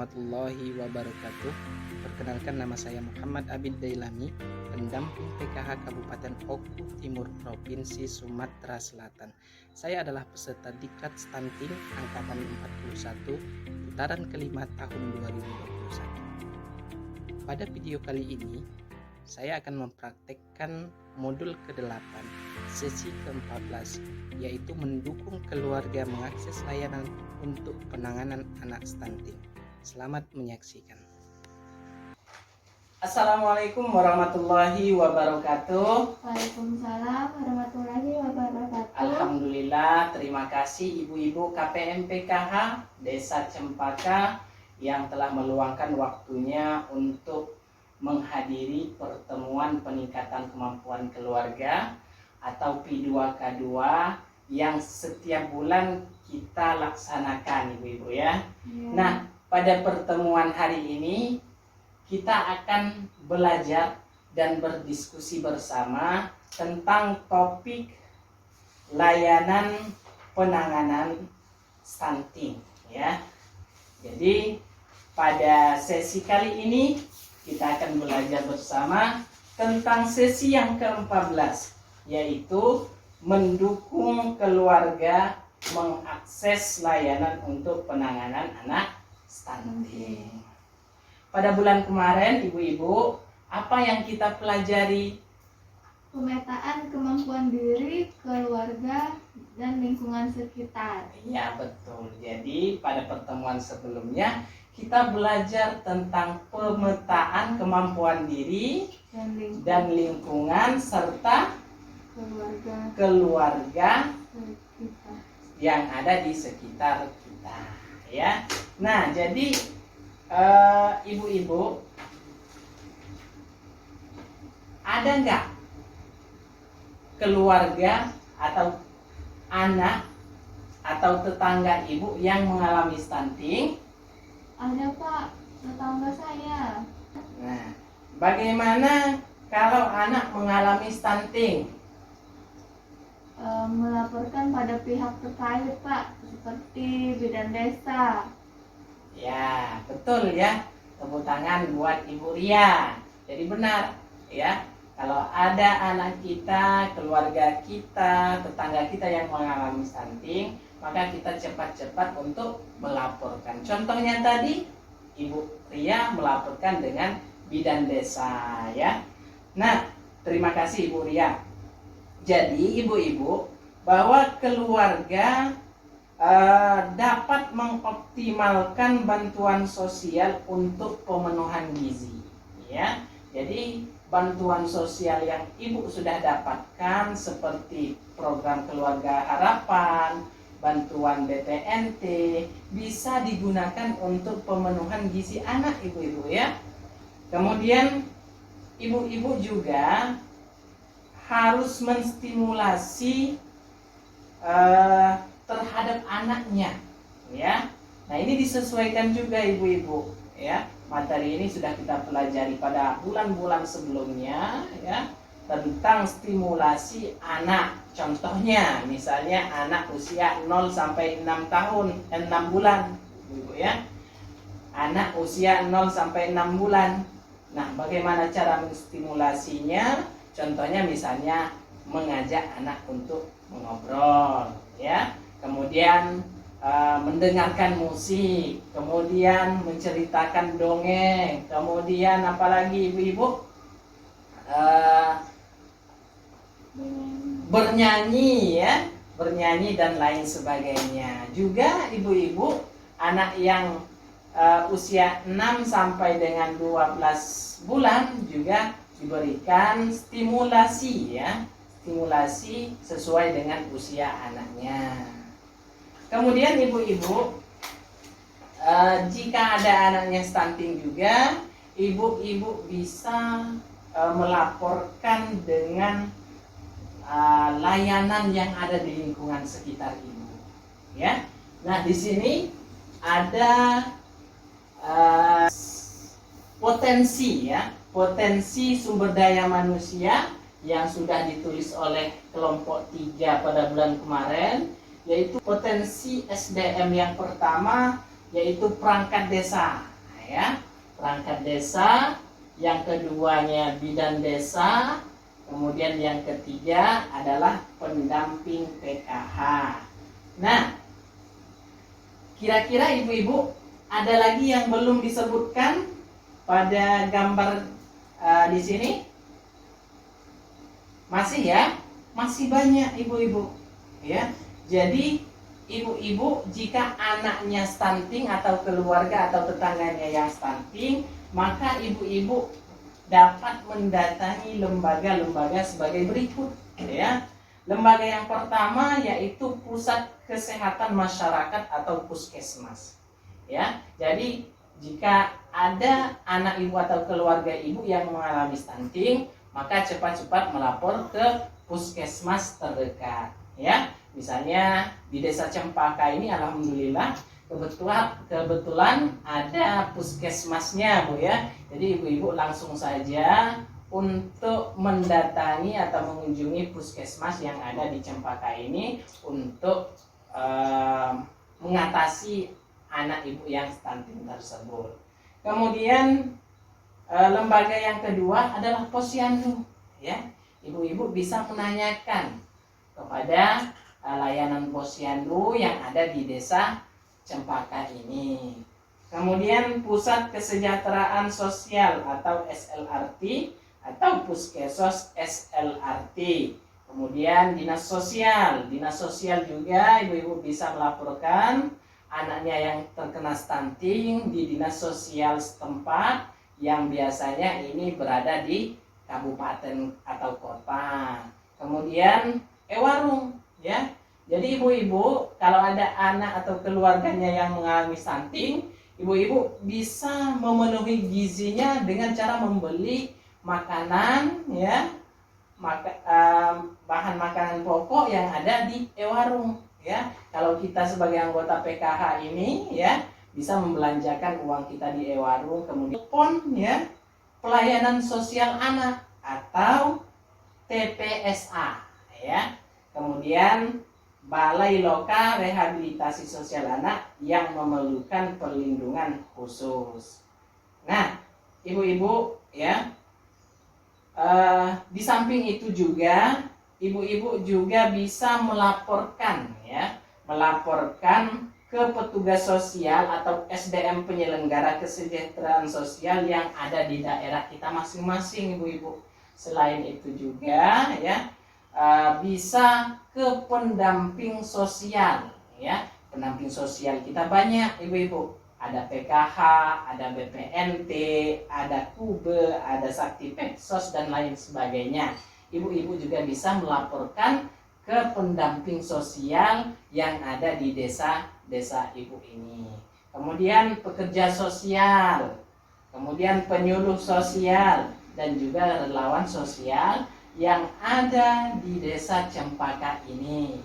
warahmatullahi wabarakatuh. Perkenalkan, nama saya Muhammad Abid Dailami, pendamping PKH Kabupaten Oku Timur, Provinsi Sumatera Selatan. Saya adalah peserta Diklat Stunting Angkatan 41, putaran kelima tahun 2021. Pada video kali ini, saya akan mempraktekkan modul ke-8, sesi ke-14, yaitu mendukung keluarga mengakses layanan untuk penanganan anak stunting. Selamat menyaksikan. Assalamualaikum warahmatullahi wabarakatuh. Waalaikumsalam warahmatullahi wabarakatuh. Alhamdulillah, terima kasih ibu-ibu KPM PKH Desa Cempaka yang telah meluangkan waktunya untuk menghadiri pertemuan peningkatan kemampuan keluarga atau P2K2 yang setiap bulan kita laksanakan, ibu-ibu ya. Nah, pada pertemuan hari ini kita akan belajar dan berdiskusi bersama tentang topik layanan penanganan stunting ya. Jadi pada sesi kali ini kita akan belajar bersama tentang sesi yang ke-14, yaitu mendukung keluarga mengakses layanan untuk penanganan anak stunting. Pada bulan kemarin, ibu-ibu, apa yang kita pelajari? Pemetaan kemampuan diri, keluarga, dan lingkungan sekitar. Ya, betul. Jadi pada pertemuan sebelumnya kita belajar tentang pemetaan kemampuan diri dan lingkungan serta keluarga yang ada di sekitar kita ya. Nah, jadi ibu-ibu, ada nggak keluarga atau anak atau tetangga ibu yang mengalami stunting? Ada, Pak, tetangga saya. Nah, bagaimana kalau anak mengalami stunting? Melaporkan pada pihak terkait, Pak, seperti bidan desa. Ya, betul ya. Tepuk tangan buat Ibu Ria. Jadi benar ya. Kalau ada anak kita, keluarga kita, tetangga kita yang mengalami stunting, maka kita cepat-cepat untuk melaporkan. Contohnya tadi, Ibu Ria melaporkan dengan bidan desa ya. Nah, terima kasih Ibu Ria. Jadi ibu-ibu, bahwa keluarga dapat mengoptimalkan bantuan sosial untuk pemenuhan gizi ya. Jadi bantuan sosial yang ibu sudah dapatkan seperti program keluarga harapan, bantuan BPNT bisa digunakan untuk pemenuhan gizi anak ibu-ibu ya. Kemudian ibu-ibu juga harus menstimulasi terhadap anaknya ya. Nah, ini disesuaikan juga ibu-ibu ya. Materi ini sudah kita pelajari pada bulan-bulan sebelumnya ya, tentang stimulasi anak. Contohnya misalnya anak usia 0 sampai 6 tahun, 6 bulan ibu ya. Anak usia 0 sampai 6 bulan. Nah, bagaimana cara menstimulasinya? Contohnya misalnya mengajak anak untuk mengobrol ya, kemudian mendengarkan musik, kemudian menceritakan dongeng, kemudian apalagi ibu-ibu, bernyanyi ya, bernyanyi dan lain sebagainya. Juga ibu-ibu, anak yang usia 6 sampai dengan 12 bulan juga diberikan stimulasi ya, stimulasi sesuai dengan usia anaknya. Kemudian ibu-ibu, jika ada anaknya stunting juga, ibu-ibu bisa melaporkan dengan layanan yang ada di lingkungan sekitar ibu ya. Nah, di sini ada potensi ya, potensi sumber daya manusia yang sudah ditulis oleh kelompok 3 pada bulan kemarin, yaitu potensi SDM yang pertama, yaitu perangkat desa ya, perangkat desa, yang keduanya bidan desa, kemudian yang ketiga adalah pendamping PKH. Nah, kira-kira ibu-ibu ada lagi yang belum disebutkan pada gambar di sini? Masih ya? Masih banyak ibu-ibu ya. Jadi ibu-ibu jika anaknya stunting atau keluarga atau tetangganya yang stunting, maka ibu-ibu dapat mendatangi lembaga-lembaga sebagai berikut ya. Lembaga yang pertama yaitu Pusat Kesehatan Masyarakat atau Puskesmas. Ya. Jadi jika ada anak ibu atau keluarga ibu yang mengalami stunting, maka cepat-cepat melapor ke puskesmas terdekat ya. Misalnya di Desa Cempaka ini alhamdulillah kebetulan ada puskesmasnya Bu ya. Jadi ibu-ibu langsung saja untuk mendatangi atau mengunjungi puskesmas yang ada di Cempaka ini untuk mengatasi anak ibu yang stunting tersebut. Kemudian lembaga yang kedua adalah Posyandu ya. Ibu-ibu bisa menanyakan kepada layanan Posyandu yang ada di Desa Cempaka ini. Kemudian Pusat Kesejahteraan Sosial atau SLRT atau Puskesos SLRT. Kemudian Dinas Sosial juga ibu-ibu bisa melaporkan anaknya yang terkena stunting di Dinas Sosial setempat yang biasanya ini berada di kabupaten atau kota. Kemudian warung ya. Jadi ibu-ibu kalau ada anak atau keluarganya yang mengalami stunting, ibu-ibu bisa memenuhi gizinya dengan cara membeli makanan ya, bahan makanan pokok yang ada di warung ya. Kalau kita sebagai anggota PKH ini ya bisa membelanjakan uang kita di warung. Kemudian PON ya, pelayanan sosial anak atau TPSA ya. Kemudian Balai Loka Rehabilitasi Sosial Anak yang memerlukan perlindungan khusus. Nah, ibu-ibu ya, di samping itu juga ibu-ibu juga bisa melaporkan ke petugas sosial atau SDM penyelenggara kesejahteraan sosial yang ada di daerah kita masing-masing ibu-ibu. Selain itu juga ya bisa ke pendamping sosial ya. Pendamping sosial kita banyak ibu-ibu. Ada PKH, ada BPNT, ada KUBE, ada Sakti Peksos dan lain sebagainya. Ibu-ibu juga bisa melaporkan ke pendamping sosial yang ada di desa ibu ini. Kemudian pekerja sosial, kemudian penyuluh sosial dan juga relawan sosial yang ada di Desa Cempaka ini.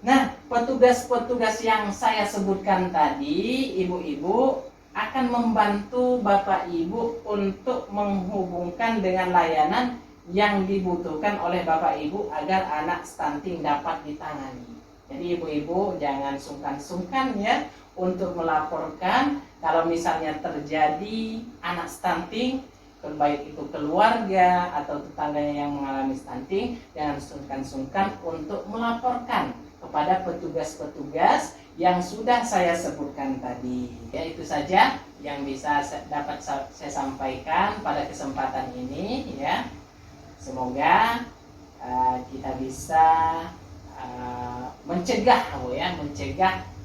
Nah, petugas-petugas yang saya sebutkan tadi, ibu-ibu akan membantu Bapak Ibu untuk menghubungkan dengan layanan yang dibutuhkan oleh Bapak Ibu agar anak stunting dapat ditangani. Jadi ibu-ibu jangan sungkan-sungkan ya untuk melaporkan kalau misalnya terjadi anak stunting, baik itu keluarga atau tetangganya yang mengalami stunting, jangan sungkan-sungkan untuk melaporkan kepada petugas-petugas yang sudah saya sebutkan tadi. Ya, itu saja yang bisa dapat saya sampaikan pada kesempatan ini ya. Semoga kita bisa mencegah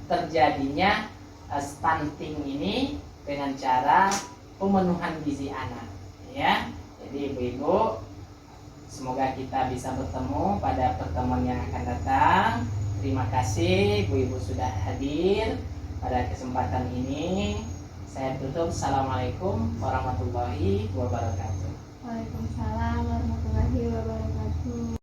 terjadinya stunting ini dengan cara pemenuhan gizi anak ya. Jadi ibu-ibu, semoga kita bisa bertemu pada pertemuan yang akan datang. Terima kasih ibu-ibu sudah hadir pada kesempatan ini. Saya tutup. Assalamualaikum warahmatullahi wabarakatuh. Waalaikumsalam warahmatullahi wabarakatuh.